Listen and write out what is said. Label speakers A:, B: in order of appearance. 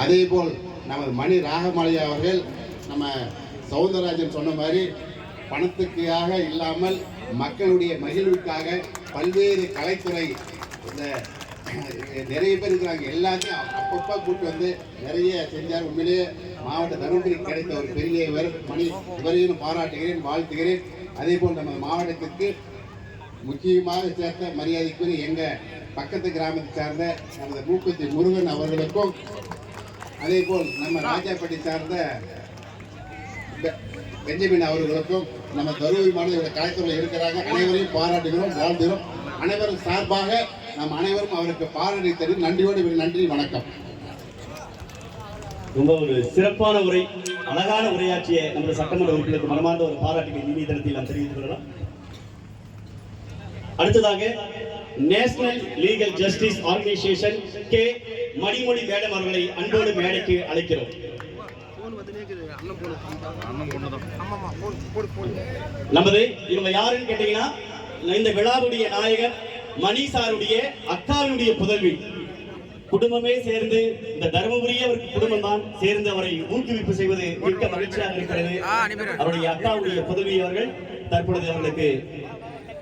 A: அதே போல் நமது மணி ராகமாளி அவர்கள் நம்ம சவுந்தரராஜன் சொன்ன மாதிரி பணத்துக்காக இல்லாமல் மக்களுடைய மகிழ்வுக்காக பல்வேறு கலைத்துறை இந்த நிறைய பேர் இருக்கிறாங்க, எல்லாத்தையும் அப்பப்போ கூட்டு வந்து நிறைய செஞ்சார். உண்மையிலேயே மாவட்ட தருமபுரி கிடைத்த ஒரு பெரிய இவர் மணி, இவரையும் பாராட்டுகிறேன், வாழ்த்துகிறேன். அதே போல் நம்ம மாவட்டத்திற்கு முக்கியமாக சேர்த்த மரியாதைக்குரிய எங்கள் பக்கத்து கிராமத்தை சார்ந்த நமது மூக்குத்தி முருகன் அவர்களுக்கும், அதே போல் நம்ம ராஜாப்பட்டி சார்ந்த பெஞ்சமின் அவர்களுக்கும், நம்ம தருமபுரி மாநில கலைத்துறையில் இருக்கிறாங்க அனைவரையும் பாராட்டுகிறோம், வாழ்த்துகிறோம். அனைவரும் சார்பாக நாம் அனைவரும் அவருக்கு பாராட்டி தரும் நன்றியோடு நன்றி, வணக்கம்.
B: ரொம்ப ஒரு சிறப்பான உரை, அழகான உரையாற்றிய நமது சட்டமன்ற உறுப்பினருக்கு மனமார்ந்த ஒரு பாராட்டுகளை நீதித்தளத்தில் நாம் தெரிவித்துக் கொள்ளலாம். அடுத்ததாக national legal justice organisation K Manimozhi madam அவர்களை அன்போடு மேடைக்கு அழைக்கிறோம். நமது இவங்க யாருன்னு கேட்டீங்கன்னா, இந்த விழாவுடைய நாயகர் மணிசாருடைய அக்காவினுடைய புதல்வி. குடும்பமே சேர்ந்து, இந்த தருமபுரியே அவருக்கு குடும்பம் தான் சேர்ந்து அவரை ஊக்குவிப்பு செய்வது மிக்க மகிழ்ச்சியாக இருக்கிறது. அவருடைய அக்காவுடைய புதல்வி அவர்கள் தற்பொழுது அவர்களுக்கு